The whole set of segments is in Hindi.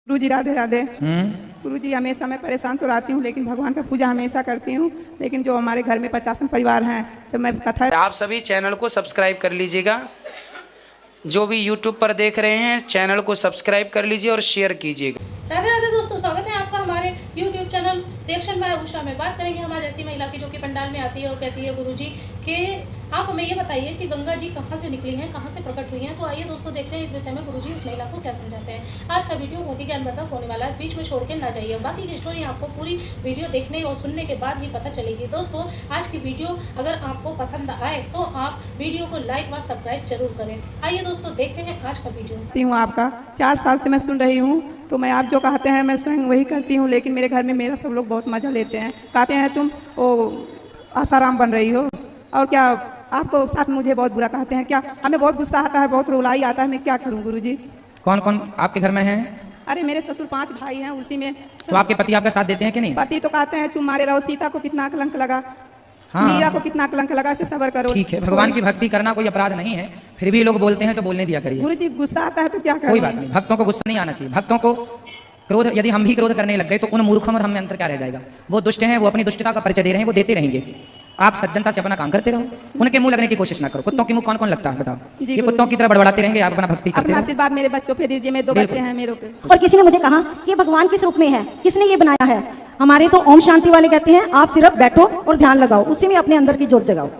गुरुजी राधे राधे। गुरुजी हमेशा मैं परेशान तो रहती हूँ, लेकिन भगवान का पूजा हमेशा करती हूँ। लेकिन जो हमारे घर में 50 परिवार हैं, जब मैं कथा आप सभी चैनल को सब्सक्राइब कर लीजिएगा। जो भी यूट्यूब पर देख रहे हैं चैनल को सब्सक्राइब कर लीजिए और शेयर कीजिएगा। राधे राधे दोस्तों, स्वागत है आपका हमारे YouTube channel reaction by Usha में। बात करेंगे हमारे ऐसी महिला की जो कि पंडाल में आती है और कहती है गुरुजी कि आप हमें ये बताइए कि गंगा जी कहाँ से निकली हैं, कहाँ से प्रकट हुई हैं। तो आइए दोस्तों देखते हैं इस विषय में गुरुजी उस महिला को क्या समझाते हैं। आज का वीडियो बहुत ही ज्ञानवर्धक होने वाला है, बीच में छोड़ के ना जाइए। बाकी की स्टोरी आपको पूरी वीडियो देखने और सुनने के बाद ही पता चलेगी। दोस्तों आज की वीडियो अगर आपको पसंद आए तो आप वीडियो को लाइक व सब्सक्राइब जरूर करें। आइए दोस्तों देखते हैं आज का वीडियो। आपका 4 साल से मैं सुन रही हूँ, तो मैं आप जो कहते हैं मैं स्वयं वही करती हूँ। लेकिन मेरे घर में मेरा सब लोग बहुत मजा लेते हैं, कहते हैं तुम वो आसाराम बन रही हो, और क्या आपको साथ मुझे बहुत बुरा कहते हैं। क्या हमें बहुत गुस्सा आता है, बहुत रुलाई आता है। मैं क्या करूँ गुरुजी? कौन कौन आपके घर में है? अरे मेरे ससुर 5 भाई हैं, उसी में तो आपके पति आपका साथ देते हैं कि नहीं? पति तो कहते हैं तुम मारे रहो, सीता को कितना कलंक लगा, हाँ। मीरा को कितना कलंक लगा, से सबर करो। ठीक है, भगवान की भक्ति करना कोई अपराध नहीं है, फिर भी लोग बोलते हैं तो बोलने दिया करिए। गुरुजी गुस्सा आता है तो क्या करें? कोई बात नहीं, भक्तों को गुस्सा नहीं आना चाहिए। भक्तों को क्रोध, यदि हम भी क्रोध करने लग गए तो उन मूर्खों और हम में अंतर क्या रह जाएगा? वो दुष्ट हैं, वो अपनी दुष्टता का परिचय दे रहे हैं, वो देते रहेंगे। आप सज्जनता से अपना काम करते रहो, उनके मुंह लगने की कोशिश ना करो। कुत्तों के मुंह कौन कौन लगता है बताओ? ये कुत्तों की तरह बड़बड़ाते रहेंगे, आप अपना भक्ति करते रहो। आशीर्वाद मेरे बच्चों पे दीजिए, मेरे 2 बच्चे हैं मेरे पे। और किसी ने मुझे कहा कि भगवान किस रूप में है, किसने ये बनाया है? हमारे तो ओम शांति वाले कहते हैं आप सिर्फ बैठो और ध्यान लगाओ, उसी में अपने अंदर की जोत जगाओ।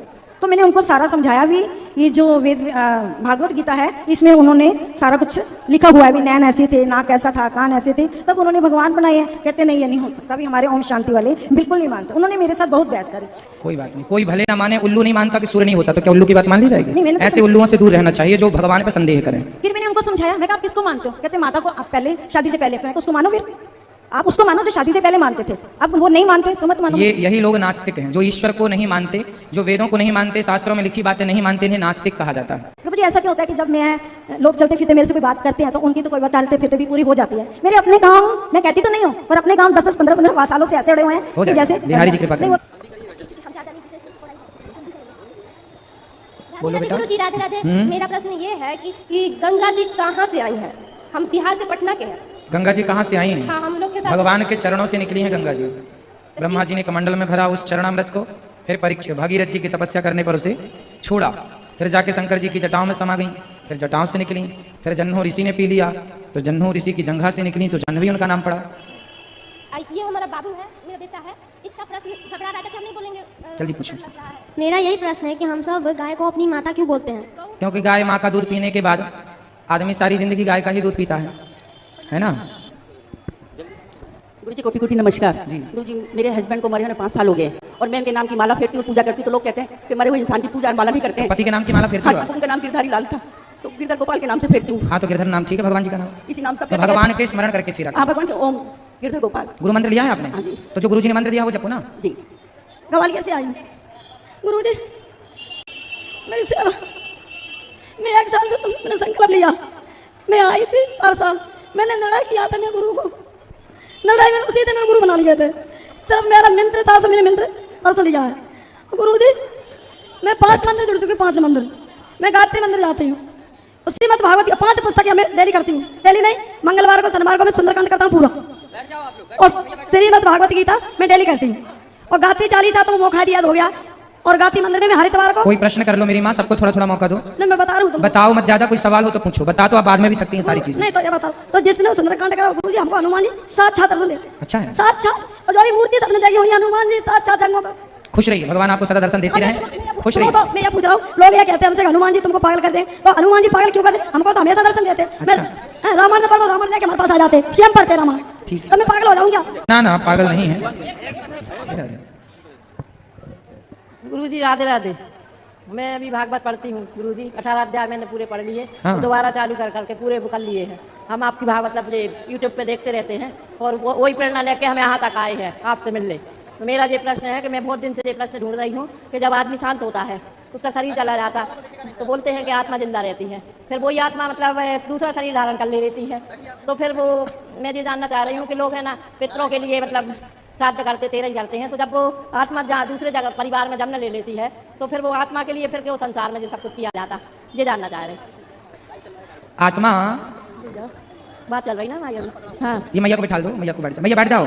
तो मैंने उनको सारा समझाया भी। ये जो वेद भागवत गीता है, इसमें उन्होंने सारा कुछ लिखा हुआ है भी। नैन ऐसे थे, नाक ऐसा था, कान ऐसे थे, तब उन्होंने भगवान बनाए हैं। कहते नहीं, ये नहीं हो सकता। भी हमारे ओम शांति वाले बिल्कुल नहीं मानते। उन्होंने मेरे साथ बहुत बहस करी। कोई बात नहीं, कोई भले ना माने। उल्लू नहीं मानता कि सूर्य नहीं होता, तो क्या उल्लू की बात मान ली जाएगी? ऐसे उल्लुओं से दूर रहना चाहिए जो भगवान पे संदेह करें। फिर मैंने उनको समझाया, मैं आप किसको मानते हो? कहते माता को। आप पहले शादी से पहले उसको मानो, फिर आप उसको मानो जो शादी से पहले मानते थे। अब वो नहीं मानते तो मत मानो। यही लोग नास्तिक हैं, जो ईश्वर को नहीं मानते, जो वेदों को नहीं मानते, शास्त्रों में लिखी बातें नहीं मानते, इन्हें नास्तिक कहा जाता है। प्रभु जी ऐसा क्यों होता है कि जब मैं लोग चलते फिरते मेरे से कोई बात करते हैं तो उनकी तो कोई बात चलते फिरते भी पूरी हो जाती है। मेरे अपने काम, मैं कहती तो नहीं हूँ, पर अपने काम 10-10, 15-15 सालों से ऐसे अड़े हुए हैं कि जैसे बिहारी जी की बात। बोलो बेटा। गुरुजी राधे राधे। मेरा प्रश्न ये है कि गंगा जी कहाँ से आई हैं? हम बिहार से पटना के हैं। गंगा जी कहाँ से आई हैं? हाँ, हम लोग के साथ भगवान के चरणों से निकली हैं गंगा जी। ब्रह्मा जी ने कमंडल में भरा उस चरणामृत को, फिर परीक्षा भागीरथ जी की तपस्या करने पर उसे छोड़ा, फिर जाके शंकर जी की जटाओं में समा गई, फिर जटाओं से निकली, फिर जन्हो ऋषि ने पी लिया तो जन्हो ऋषि की जंघा से निकली तो जन्हवी उनका नाम पड़ा। ये हमारा बाबू है, मेरा बेटा है। इसका प्रश्न घबरा रहा था कि हम नहीं बोलेंगे। जल्दी पूछो। मेरा यही प्रश्न है कि हम सब गाय को अपनी माता क्यों बोलते हैं? क्योंकि गाय माँ का दूध पीने के बाद आदमी सारी जिंदगी गाय का ही दूध पीता है ना। गुरुजी कोटि कोटि नमस्कार जी। गुरुजी मेरे हस्बैंड को मरे हुए 5 साल हो गए और मैं उनके नाम की माला फेरती हूँ, पूजा करती हूँ। तो लोग कहते हैं कि मरे हुए इंसान की पूजा और माला नहीं करते हैं। पति के नाम की माला फेरती हो? उनका नाम गिरधारी लाल था, तो गिरधर गोपाल के नाम से फेरती हूँ। हाँ, तो गिरधर नाम ठीक है, भगवान जी का नाम इसी नाम सब तो भगवान के स्मरण करके फिर। हाँ, भगवान के ओम गिरधर गोपाल। गुरु मंत्र लिया है आपने? हाँ जी। तो जो गुरु जी ने मंत्र दिया वो जपो ना जी। ग्वालियर से आई हूँ गुरुजी, मेरी सेवा। मैं 1 साल से तुमने संकल्प लिया। मैं आई थी हर साल, मैंने निर्णय किया था मैं गुरु को, निर्णय मैंने उसी दिन गुरु बना लिए थे। सिर्फ मेरा मंत्र था, तो मैंने मंत्र अर्थ लिया है। गुरुजी मैं 5 मंदिर जुड़ चुकी, 5 मंदिर। मैं गायत्री मंदिर जाती हूँ, श्रीमद् भागवत की 5 पुस्तकें मैं डेली करती हूँ। डेली नहीं, मंगलवार को, शनिवार को मैं सुंदरकांड करता हूँ पूरा, और श्रीमद् भागवत गीता मैं डेली करती हूँ। और गायत्री 40 तो मौका दिया हो गया, और गायत्री मंदिर में मैं हर इतवार को। कोई प्रश्न कर लो मेरी माँ, सबको थोड़ा थोड़ा मौका दो। नहीं, मैं बता रहा हूँ। बताओ मत, ज्यादा कोई सवाल हो तो पूछो, बता तो आप बाद में भी सकती हैं सारी चीजें। नहीं तो ये बताओ, तो जिसने सुंदरकांड करा गुरुजी हमको हनुमान जी साक्षात दर्शन देते। अच्छा है, साक्षात। और जो भी मूर्ति सबने देखी हुई हनुमान जी साक्षात जंगों पर। खुश रहिए, भगवान आपको सदा दर्शन देते रहे, खुश रहिए। तो मैं ये पूछ रहा हूँ, लोग ये कहते हैं हमसे हनुमान जी तुमको पागल कर दें, तो हनुमान जी पागल क्यों कर दें? हमको तो हमेशा दर्शन देते। रामायण पढ़ो, रामायण लेके हमारे पास आ जाते, स्वयं पढ़ते रामायण। तो मैं पागल हो जाऊँ क्या? ना ना, पागल नहीं है। गुरुजी राधे राधे। मैं अभी भागवत पढ़ती हूँ गुरुजी, 18 अध्याय मैंने पूरे पढ़ लिए। हाँ। तो दोबारा चालू कर करके पूरे कर लिए हैं। हम आपकी भागवत अपने यूट्यूब पे देखते रहते हैं और वही प्रेरणा लेके हम यहाँ तक आए हैं आपसे मिलने। तो मेरा ये प्रश्न है कि मैं बहुत दिन से ये प्रश्न ढूंढ रही हूँ कि जब आदमी शांत होता है, उसका शरीर चला जाता, तो बोलते हैं कि आत्मा जिंदा रहती है, फिर वही आत्मा मतलब दूसरा शरीर धारण कर ले लेती है। तो फिर वो मैं ये जानना चाह रही हूँ कि लोग है ना पितरों के लिए मतलब श्राद्ध करते, तेरह करते हैं, तो जब वो आत्मा जहाँ दूसरे जगह परिवार में जन्म ले लेती है, तो फिर वो आत्मा के लिए फिर क्यों संसार में ये सब कुछ किया जाता, ये जानना चाह रहे हैं। आत्मा बात चल रही ना हमारी अभी। हाँ ये मैया को बिठा दो, मैया को बैठ जाओ, मैया बैठ जाओ।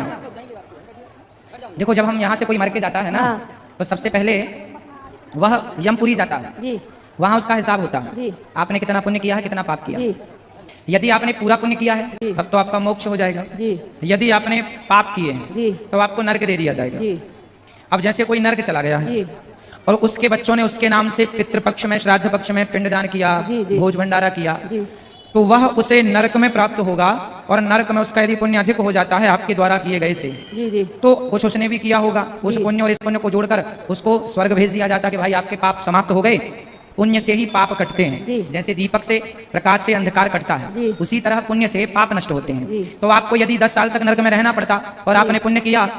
देखो जब हम यहाँ से कोई मर के जाता है ना, हाँ। तो सबसे पहले वह यमपुरी जाता है, जी वहाँ उसका हिसाब होता है। जी आपने कितना पुण्य किया है, कितना पाप किया। जी यदि आपने पूरा पुण्य किया है तब तो आपका मोक्ष हो जाएगा। जी यदि आपने पाप किए हैं जी तो आपको नरक दे दिया जाएगा। जी अब जैसे कोई नरक चला गया है जी और उसके बच्चों ने उसके नाम से पितृपक्ष में, श्राद्ध पक्ष में पिंडदान किया, जी, जी। भोज भंडारा किया, जी तो वह उसे नरक में प्राप्त होगा। और नरक में उसका यदि पुण्य अधिक हो जाता है आपके द्वारा किए गए से, जी जी तो कुछ उसने भी किया होगा, उस पुण्य और इस पुण्य को जोड़कर उसको स्वर्ग भेज दिया जाता है कि भाई आपके पाप समाप्त हो गए। पुण्य से ही पाप कटते जी। हैं, जैसे दीपक से, प्रकाश से अंधकार कटता जी। है, उसी तरह पुण्य से पाप नष्ट होते जी। हैं। तो आपको यदि 10 साल तक नरक में रहना पड़ता और आपने पुण्य किया,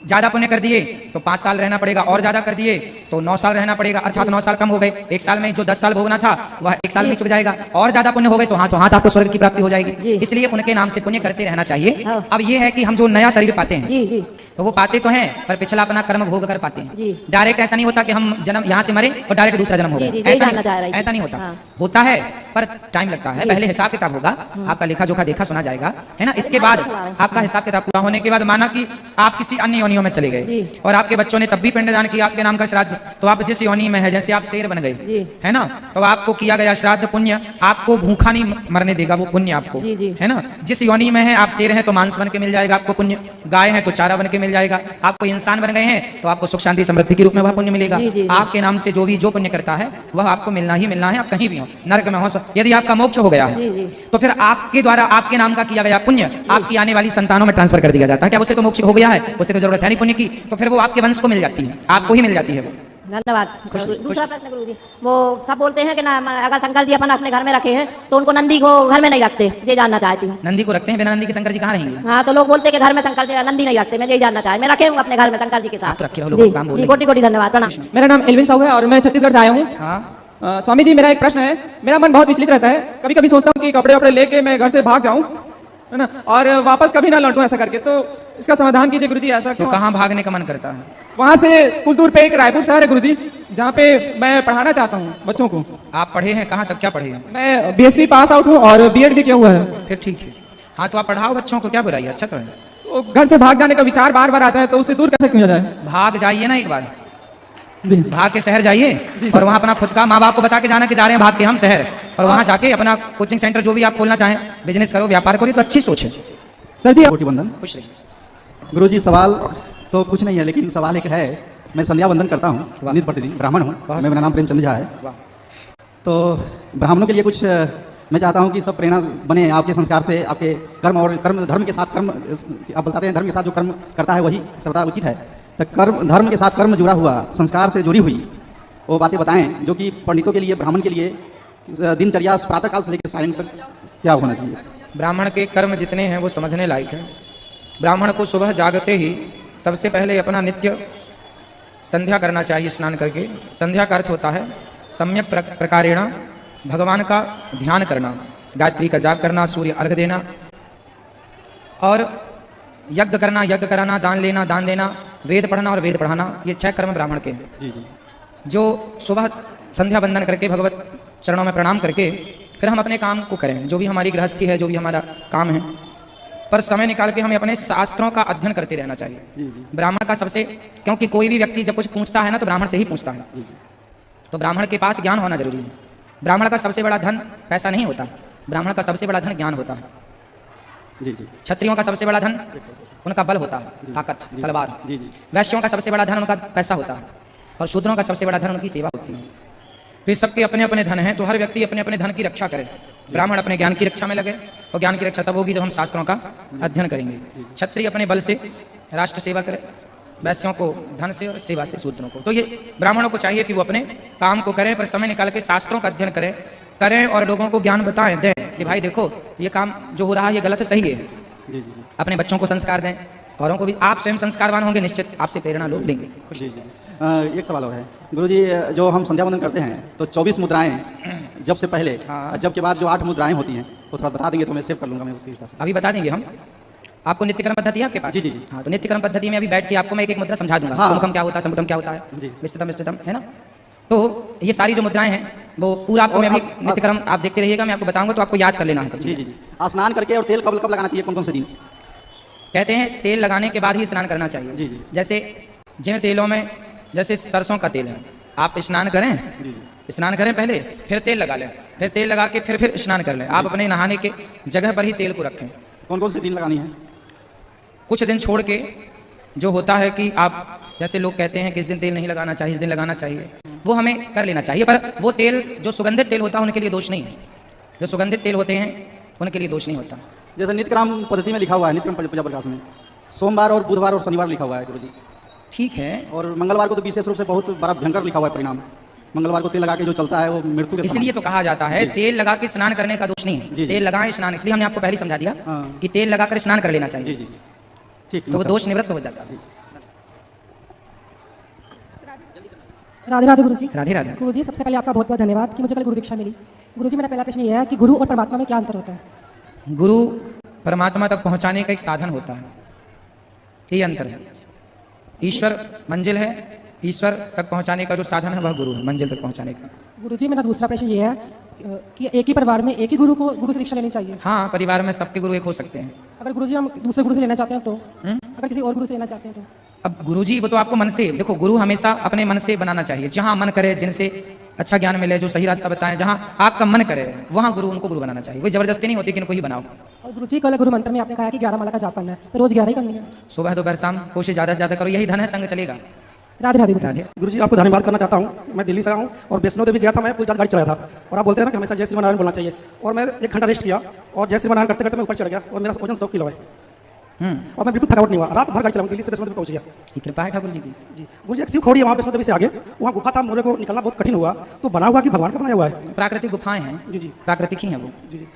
ज्यादा पुण्य कर दिए तो 5 साल रहना पड़ेगा, और ज्यादा कर दिए तो 9 साल रहना पड़ेगा, अर्थात 9 साल कम हो गए। 1 साल में जो 10 साल भोगना था वह 1 साल में चुक जाएगा, और ज्यादा पुण्य हो गए तो हाथ आपको स्वर्ग की प्राप्ति हो जी। जाएगी। इसलिए उनके नाम से पुण्य करते रहना चाहिए। हाँ। अब ये है कि हम जो नया शरीर पाते हैं जी जी तो वो पाते तो हैं, पर पिछला अपना कर्म भोग कर पाते जी। हैं। डायरेक्ट ऐसा नहीं होता कि हम जन्म यहाँ से मरे और डायरेक्ट दूसरा जन्म हो जी, गया, जी, यही जानना चाह रही थी। ऐसा नहीं होता। हाँ। होता है पर टाइम लगता है। पहले हिसाब किताब होगा, आपका लेखा जोखा देखा सुना जाएगा, है ना। इसके बाद आपका हिसाब किताब पूरा होने के बाद माना कि आप किसी अन्य योनियों में चले गए जी। और आपके बच्चों ने तब भी पिंडदान किया आपके नाम का श्राद्ध, तो आप जिस योनि में है, जैसे आप शेर बन जी। गए, है ना, तो आपको किया गया श्राद्ध पुण्य आपको भूखा नहीं मरने देगा, वो पुण्य आपको, जी, जी। है ना। जिस योनि में है, आप शेर हैं तो मांस बन के मिल जाएगा आपको पुण्य, गाय है तो चारा बन के मिल जाएगा आपको, इंसान बन गए हैं तो आपको सुख शांति समृद्धि के रूप में वह पुण्य मिलेगा। जी, जी, जी। आपके नाम से जो पुण्य करता है वह आपको मिलना ही मिलना है, आप कहीं भी हो, नरक में हो। यदि आपका मोक्ष हो गया जी, है जी। तो फिर आपके द्वारा आपके नाम का किया गया पुण्य आपकी आने वाली संतानों में ट्रांसफर कर दिया जाता है। क्या उसे तो मोक्ष हो गया है, उसे तो जरूरत है नहीं पुण्य की, तो फिर वो आपके वंश को मिल जाती है, आपको ही मिल जाती है वो। धन्यवाद। दूसरा प्रश्न गुरु जी, वो सब बोलते हैं कि ना अगर शंकर जी अपन अपने घर में रखे हैं तो उनको नंदी को घर में नहीं रखते, ये जानना चाहती हूँ। नंदी को रखते हैं, बिना नंदी के शंकर जी कहाँ रहेंगे। हाँ तो लोग बोलते हैं कि घर में शंकर जी नंदी नहीं रखते, मैं यही जानना चाहे, मैं रखे हूँ अपने घर में शंकर जी के आप साथ। तो रखे हो, लोगों को काम बोल जी रहे कोटि कोटि धन्यवाद, प्रणाम। मेरा नाम एल्विन साहू है और मैं छत्तीसगढ़ से आया हूँ। हाँ, स्वामी जी मेरा एक प्रश्न है, मेरा मन बहुत विचलित रहता है, कभी कभी सोचता हूँ कि कपड़े वपड़े लेके मैं घर से भाग जाऊँ, है ना, और वापस कभी ना लौटूं ऐसा करके, तो इसका समाधान कीजिए गुरुजी। ऐसा तो क्यों? कहाँ भागने का मन करता है। वहाँ से कुछ दूर पे एक रायपुर शहर है गुरुजी, जहाँ पे मैं पढ़ाना चाहता हूँ बच्चों को। आप पढ़े हैं, कहाँ तक क्या पढ़े हैं। मैं बीएससी पास आउट हूँ और बीएड भी किया हुआ है। फिर ठीक है, हाँ तो आप पढ़ाओ बच्चों को, क्या बुराई है, अच्छा तो है। तो घर से भाग जाने का विचार बार बार आता है, तो उससे दूर कैसे किया जाए। भाग जाइए ना एक बार, जी भाग के शहर जाइए जी और सर। वहाँ अपना खुद का माँ बाप को बता के जाना कि जा रहे हैं भाग के हम शहर, और वहाँ जाके अपना कोचिंग सेंटर जो भी आप खोलना चाहें, बिजनेस करो, व्यापार करो, तो अच्छी सोच है। सर जी कोटि वंदन। खुश रहिए। गुरुजी सवाल तो कुछ नहीं है, लेकिन सवाल एक है। मैं संध्या वंदन करता हूँ वाह। नित्य प्रतिदिन, ब्राह्मण हूँ वाह। मैं, मेरा नाम प्रेमचंद झा है। वाह। तो ब्राह्मणों के लिए कुछ मैं चाहता हूँ कि सब प्रेरणा बने आपके संस्कार से, आपके कर्म और कर्म धर्म के साथ कर्म, आप बताते हैं धर्म के साथ जो कर्म करता है वही सर्वदा उचित है। तो कर्म धर्म के साथ कर्म जुड़ा हुआ, संस्कार से जुड़ी हुई वो बातें बताएं जो कि पंडितों के लिए, ब्राह्मण के लिए दिनचर्या प्रातःकाल से लेकर सायं तक क्या होना चाहिए। ब्राह्मण के कर्म जितने हैं वो समझने लायक हैं। ब्राह्मण को सुबह जागते ही सबसे पहले अपना नित्य संध्या करना चाहिए स्नान करके। संध्या का अर्थ होता है सम्यक प्रकारेण भगवान का ध्यान करना, गायत्री का जाप करना, सूर्य अर्घ देना और यज्ञ करना, यज्ञ कराना, दान लेना, दान देना, वेद पढ़ना और वेद पढ़ाना, ये 6 कर्म ब्राह्मण के हैं। जी जी जो सुबह संध्या वंदन करके भगवत चरणों में प्रणाम करके फिर हम अपने काम को करें, जो भी हमारी गृहस्थी है, जो भी हमारा काम है, पर समय निकाल के हमें अपने शास्त्रों का अध्ययन करते रहना चाहिए। ब्राह्मण का सबसे, क्योंकि कोई भी व्यक्ति जब कुछ पूछता है ना तो ब्राह्मण से ही पूछता है, तो ब्राह्मण के पास ज्ञान होना जरूरी है। ब्राह्मण का सबसे बड़ा धन पैसा नहीं होता, ब्राह्मण का सबसे बड़ा धन ज्ञान होता है। जी जी क्षत्रियों का सबसे बड़ा धन उनका बल होता है, ताकत, तलवार। जी जी वैश्यों का सबसे बड़ा धन उनका पैसा होता है और शूद्रों का सबसे बड़ा धन उनकी सेवा होती है। तो सबके अपने अपने धन हैं, तो हर व्यक्ति अपने अपने धन की रक्षा करे। ब्राह्मण अपने ज्ञान की रक्षा में लगे, और ज्ञान की रक्षा तब होगी जब हम शास्त्रों का अध्ययन करेंगे। क्षत्रिय अपने बल से राष्ट्र सेवा करे, वैश्यों को धन से और सेवा से शूद्रों को। तो ये ब्राह्मणों को चाहिए कि वो अपने काम को करें, पर समय निकाल के शास्त्रों का अध्ययन करें और लोगों को ज्ञान बताएं, दें कि भाई देखो ये काम जो हो रहा है ये गलत है, सही है। जी जी अपने बच्चों को संस्कार दें, औरों को भी। आप स्वयं संस्कारवान होंगे, निश्चित आपसे प्रेरणा लोग लेंगे। खुश जी जी एक सवाल और है गुरुजी, जो हम संध्या वंदन करते हैं तो 24 मुद्राएं जब से पहले, हाँ। जब के बाद जो 8 मुद्राएं होती हैं वो थोड़ा बता देंगे तो मैं सेव कर लूँगा मैं उसी हिसाब से। अभी बता देंगे हम आपको। नित्य कर्म पद्धति है आपके पास? जी, जी, जी। हाँ, तो नित्य कर्म पद्धति में अभी बैठ के आपको मैं एक एक मुद्रा समझा दूंगा। हाँ। सुमुखम क्या होता है, समुखम क्या होता है, जी। विस्तृतम विस्तृतम, है ना। तो ये सारी जो मुद्राएं हैं वो पूरा आपको मैं अभी और नित्य कर्म आप देखते रहिएगा, मैं आपको बताऊंगा तो आपको याद कर लेना है सब जी चीज़ें। जी जी। स्नान करके और तेल कब कब लगाना चाहिए, कौन कौन से दिन? कहते हैं तेल लगाने के बाद ही स्नान करना चाहिए। जी, जी। जैसे जिन तेलों में, जैसे सरसों का तेल है, आप स्नान करें, स्नान करें पहले, फिर तेल लगा लें, फिर तेल लगा के फिर स्नान कर लें। आप अपने नहाने के जगह पर ही तेल को रखें। कौन कौन से दिन लगानी है? कुछ दिन छोड़ के, जो होता है कि आप जैसे लोग कहते हैं कि इस दिन तेल नहीं लगाना चाहिए, इस दिन लगाना चाहिए, वो हमें कर लेना चाहिए। पर वो तेल जो सुगंधित तेल होता है उनके लिए दोष नहीं है। जो सुगंधित तेल होते हैं उनके लिए दोष नहीं होता। जैसे नित्यक्रम पद्धति में लिखा हुआ है, नित्यक्रम पूजा प्रकाश में सोमवार और बुधवार और शनिवार लिखा हुआ है गुरुजी। ठीक है, और मंगलवार को तो विशेष रूप से बहुत बड़ा भयंकर लिखा हुआ है परिणाम। मंगलवार को तेल लगा के जो चलता है वो मृत्यु के इसलिए तो कहा जाता है तेल लगा के स्नान करने का दोष नहीं जी, है। जी। तेल लगाएं स्नान, इसलिए हमने आपको पहले ही समझा दिया हाँ। कि तेल लगाकर स्नान कर लेना जी चाहिए, जी जी ठीक। तो वो दोष निवृत्त हो जाता है। राधे राधे गुरुजी। राधे राधे। गुरुजी, सबसे पहले आपका बहुत बहुत धन्यवाद कि मुझे कल गुरु दीक्षा मिली। गुरुजी, मेरा पहला प्रश्न ये है कि गुरु और परमात्मा में क्या अंतर होता है? गुरु परमात्मा तक पहुंचाने का एक साधन होता है, यही अंतर है। ईश्वर मंजिल है, ईश्वर तक पहुंचाने का जो साधन है वह गुरु है, मंजिल तक पहुंचाने का। गुरुजी, मेरा दूसरा प्रश्न ये है कि एक ही परिवार में एक ही गुरु को गुरु से दीक्षा लेनी चाहिए? हाँ, परिवार में सबके गुरु एक हो सकते हैं। अगर गुरुजी हम दूसरे गुरु से लेना चाहते हैं तो? अगर किसी और गुरु से लेना चाहते हैं तो? अब गुरुजी वो तो आपको मन से, देखो गुरु हमेशा अपने मन से बनाना चाहिए। जहाँ मन करे, जिनसे अच्छा ज्ञान मिले, जो सही रास्ता बताएं, जहाँ आपका मन करे वहाँ गुरु, उनको गुरु बनाना चाहिए। कोई जबरदस्ती नहीं होती कि इनको ही बनाओ। और गुरुजी, कल गुरु मंत्र में आपने कहा कि 11 माला का जाप करना है, तो रोज 11 ही करनी है? सुबह दोपहर शाम कोशिश ज़्यादा से ज़्यादा करो, यही धन है, संग चलेगा। राधे राधे गुरुजी। राधे। गुरुजी, आपको धन्यवाद करना चाहता हूँ। मैं दिल्ली से आया हूँ और वैष्णो देवी गया था, मैं पूरी रात गाड़ी चलाया था। और आप बोलते हैं ना कि हमेशा जय श्रीमनारायण बोलना चाहिए, और मैं 1 घंटा रेस्ट किया और जय श्रीमनारायण करते करते मैं ऊपर चढ़ गया और मेरा वजन 100 किलो है और मैं बिल्कुल थकावट नहीं हुआ। रात भर गाड़ी चलाऊँ, दिल्ली से वैष्णो देवी पहुँच गया। ये कृपा है ठाकुर जी की। जी गुरुजी, एक शिव खोड़ी है वहाँ वैष्णो देवी से आगे, वहाँ गुफा था, मेरे को निकलना बहुत कठिन हुआ। तो बना हुआ कि भगवान का बनाया हुआ है? प्राकृतिक गुफाएं हैं। जी जी प्राकृतिक ही हैं वो। जी जी।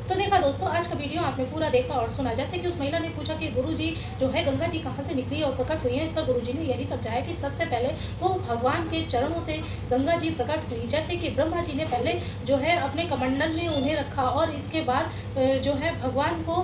तो देखा दोस्तों, आज का वीडियो आपने पूरा देखा और सुना। जैसे कि उस महिला ने पूछा कि गुरुजी जो है गंगा जी कहाँ से निकली और प्रकट हुई है, इस पर गुरुजी ने यही समझाया कि सबसे पहले वो भगवान के चरणों से गंगा जी प्रकट हुई। जैसे कि ब्रह्मा जी ने पहले जो है अपने कमंडल में उन्हें रखा और इसके बाद जो है भगवान को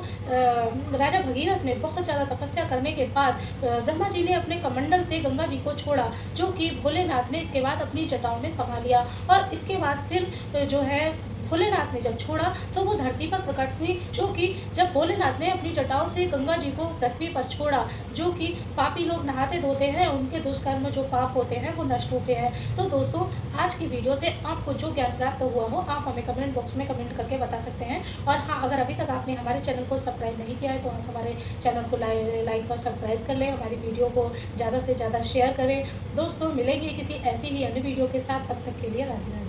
राजा भगीरथ ने बहुत ज़्यादा तपस्या करने के बाद ब्रह्मा जी ने अपने कमंडल से गंगा जी को छोड़ा, जो कि भोलेनाथ ने इसके बाद अपनी जटाओं में समा लिया। और इसके बाद फिर जो है भोलेनाथ ने जब छोड़ा तो वो धरती पर प्रकट हुई, जो कि जब भोलेनाथ ने अपनी जटाओं से गंगा जी को पृथ्वी पर छोड़ा, जो कि पापी लोग नहाते धोते हैं, उनके दुष्कर्म जो पाप होते हैं वो नष्ट होते हैं। तो दोस्तों, आज की वीडियो से आपको जो ज्ञान प्राप्त हुआ हो आप हमें कमेंट बॉक्स में कमेंट करके बता सकते हैं। और हाँ, अगर अभी तक आपने हमारे चैनल को सब्सक्राइब नहीं किया है तो आप हमारे चैनल को लाइक और सब्सक्राइब कर लें, हमारी वीडियो को ज़्यादा से ज़्यादा शेयर करें। दोस्तों, मिलेंगे किसी ऐसी ही अन्य वीडियो के साथ, तब तक के लिए राधे राधे।